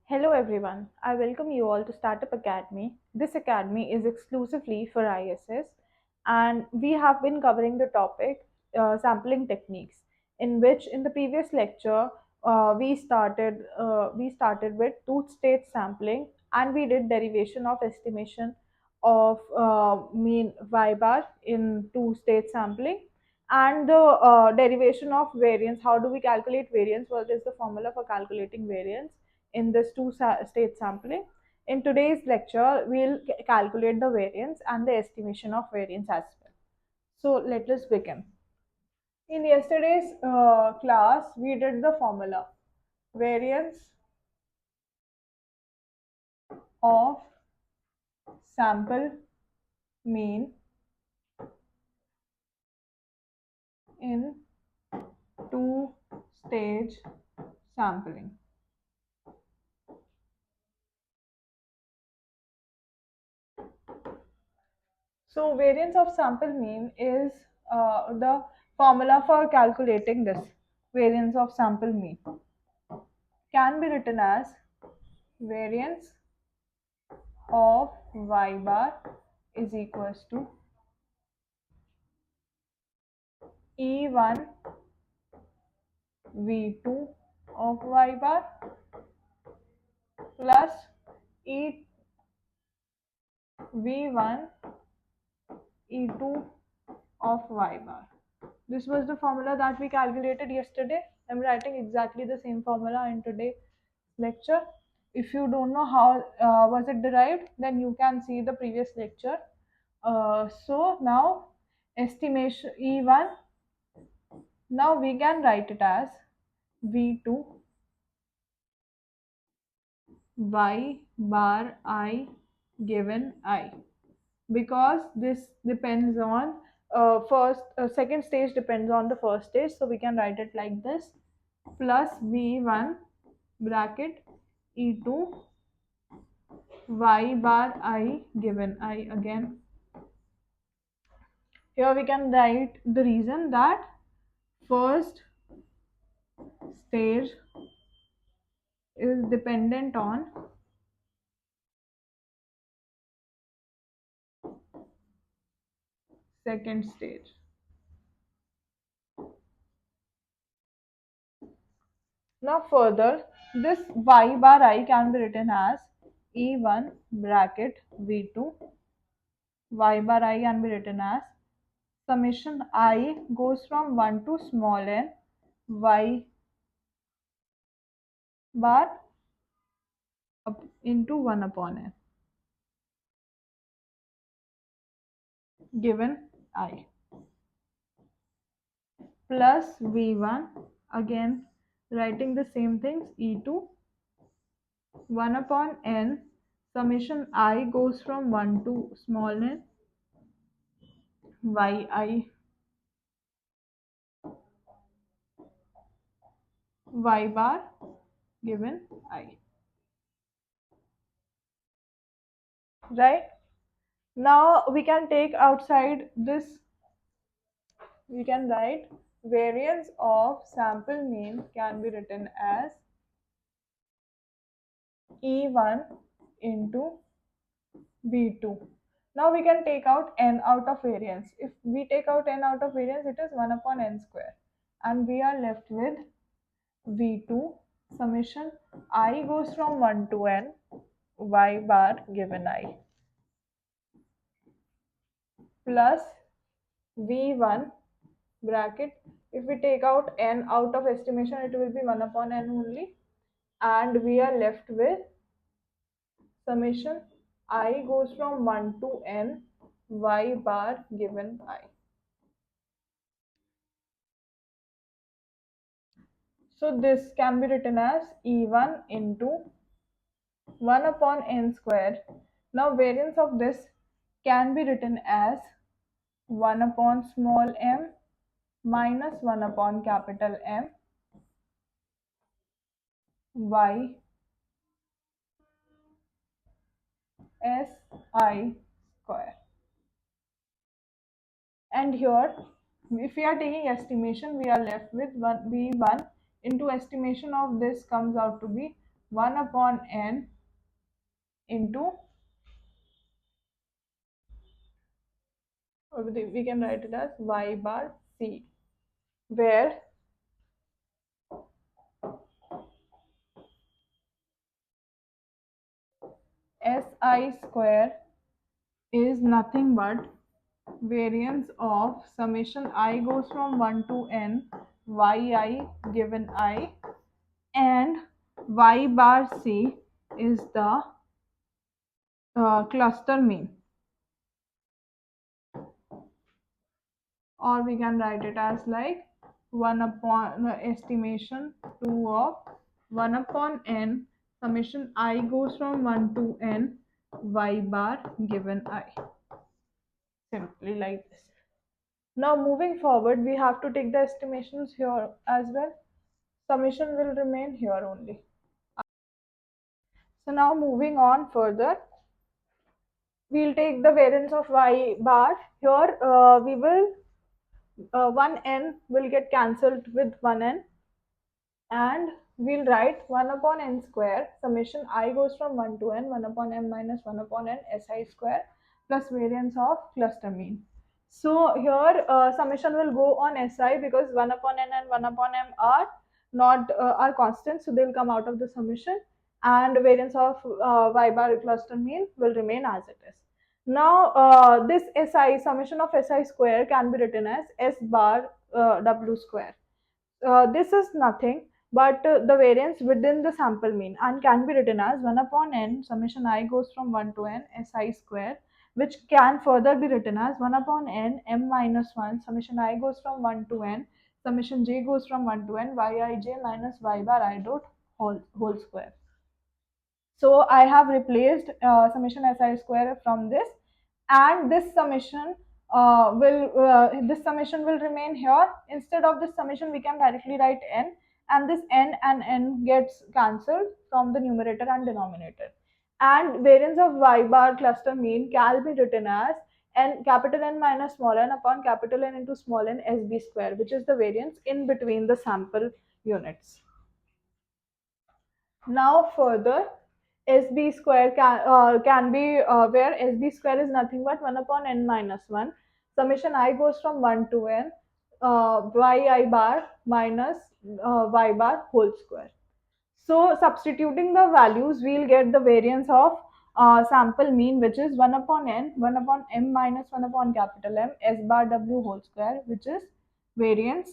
Hello everyone, I welcome you all to Startup Academy. This academy is exclusively for ISS and we have been covering the topic sampling techniques in which in the previous lecture we started with tooth state sampling and we did derivation of estimation of mean y bar in two state sampling and the derivation of variance. How do we calculate variance? What is the formula for calculating variance in this state sampling? In today's lecture, we'll calculate the variance and the estimation of variance as well. So let us begin. In yesterday's class, we did the formula variance of sample mean in two stage sampling. So variance of sample mean is the formula for calculating this variance of sample mean can be written as variance of y bar is equals to E1 V2 of y bar plus E V1 E2 of y bar. This was the formula that we calculated yesterday. I'm writing exactly the same formula in today's lecture. If you don't know how was it derived, then you can see the previous lecture. So now estimation E1, now we can write it as V2 y bar I given I, because this depends on second stage depends on the first stage, so we can write it like this plus v1 bracket e2 y bar I given I. Again, here we can write the reason that first stage is dependent on second stage. Now further, this y bar I can be written as e1 bracket v2 y bar I can be written as summation I goes from 1 to small n y bar up into 1 upon n given I plus v1, again writing the same things, e2 1 upon n summation I goes from 1 to small n yi y bar given I. Right? Now we can take outside this, we can write variance of sample mean can be written as E1 into V2. Now we can take out n out of variance. If we take out n out of variance, it is 1 upon n square. And we are left with V2 summation I goes from 1 to n y bar given I plus V1 bracket. If we take out n out of estimation, it will be 1 upon n only. And we are left with summation I goes from 1 to n y bar given I. So this can be written as E1 into 1 upon n square. Now variance of this can be written as 1 upon small m minus 1 upon capital M y s I square. And here, if we are taking estimation, we are left with 1 v1 into estimation of this comes out to be 1 upon n into, or we can write it as y bar c, where si square is nothing but variance of summation I goes from 1 to n yi given I, and y bar c is the cluster mean, or we can write it as like 1 upon estimation 2 of 1 upon n summation I goes from 1 to n y bar given I, simply like this. Now moving forward, we have to take the estimations here as well. Summation will remain here only. So now moving on further, we'll take the variance of y bar. Here we will, one n will get cancelled with one n, and we'll write 1 upon n square summation I goes from 1 to n 1 upon m minus 1 upon n si square plus variance of cluster mean. So here summation will go on si, because 1 upon n and 1 upon m are not are constant, so they'll come out of the summation, and variance of y bar cluster mean will remain as it is. Now this si summation of si square can be written as s bar w square. This is nothing but the variance within the sample mean, and can be written as 1 upon n summation I goes from 1 to n si square, which can further be written as 1 upon n m minus 1 summation I goes from 1 to n summation j goes from 1 to n yij minus y bar I dot whole square. So I have replaced summation si square from this, and this summation will remain here. Instead of this summation, we can directly write n, and this n and n gets cancelled from the numerator and denominator. And variance of y bar cluster mean can be written as n capital N minus small n upon capital N into small n SB square, which is the variance in between the sample units. Now further, SB square can be where SB square is nothing but 1 upon n minus 1 summation I goes from 1 to n yi bar minus y bar whole square. So substituting the values, we'll get the variance of sample mean, which is 1 upon n 1 upon m minus 1 upon capital M s bar w whole square, which is variance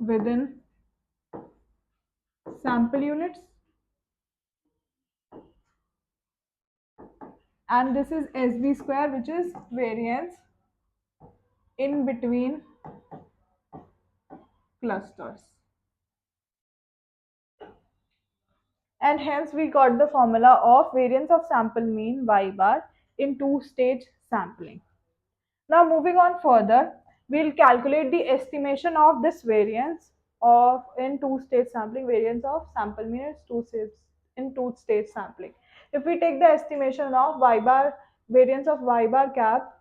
within sample units, and this is SB square, which is variance in between clusters. And hence we got the formula of variance of sample mean y bar in two-stage sampling. Now moving on further, we'll calculate the estimation of this variance of in two-stage sampling, variance of sample mean is in two-stage sampling. If we take the estimation of y bar, variance of y bar cap,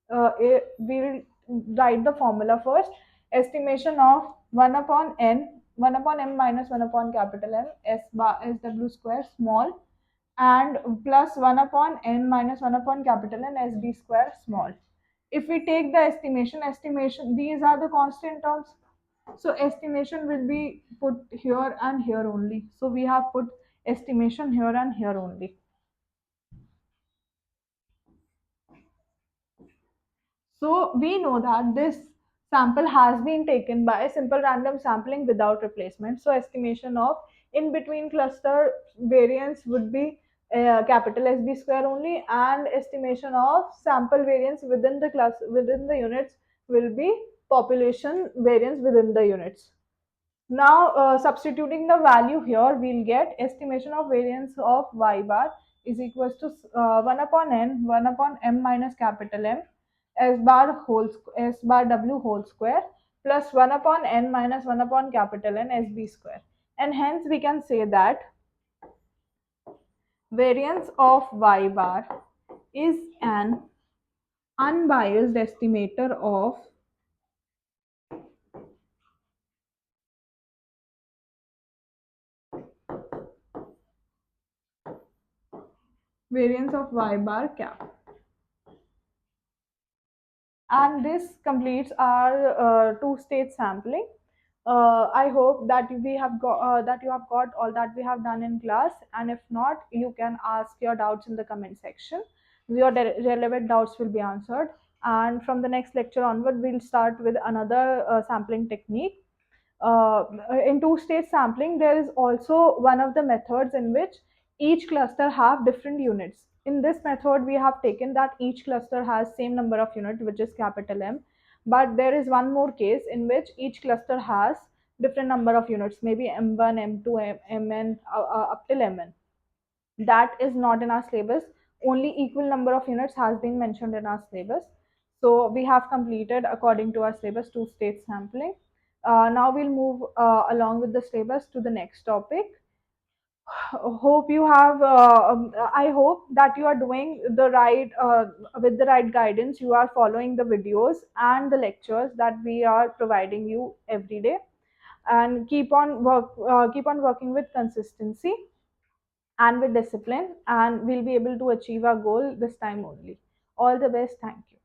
we'll write the formula first. Estimation of 1 upon n 1 upon m minus 1 upon capital M s bar s w square small, and plus 1 upon n minus 1 upon capital N s b square small. If we take the estimation, these are the constant terms, so estimation will be put here and here only. So we have put estimation here and here only. So we know that this sample has been taken by simple random sampling without replacement. So estimation of in between cluster variance would be capital SB square only, and estimation of sample variance within the class within the units will be population variance within the units. Now substituting the value here, we'll get estimation of variance of y bar is equals to 1 upon n 1 upon m minus capital M s bar w whole square plus 1 upon n minus 1 upon capital N SB square. And hence we can say that variance of y bar is an unbiased estimator of variance of y bar cap. And this completes our two state sampling. I hope that we have got that you have got all that we have done in class, and if not, you can ask your doubts in the comment section. Your relevant doubts will be answered, and from the next lecture onward we'll start with another sampling technique. In two-stage sampling, there is also one of the methods in which each cluster have different units. In this method, we have taken that each cluster has same number of units, which is capital M. But there is one more case in which each cluster has different number of units, maybe M1, M2, Mn, up till Mn. That is not in our syllabus. Only equal number of units has been mentioned in our syllabus. So we have completed according to our syllabus two-stage sampling. Now we'll move along with the syllabus to the next topic. Hope you have. I hope that you are doing the right with the right guidance. You are following the videos and the lectures that we are providing you every day, and keep on working with consistency and with discipline, and we'll be able to achieve our goal this time only. All the best. Thank you.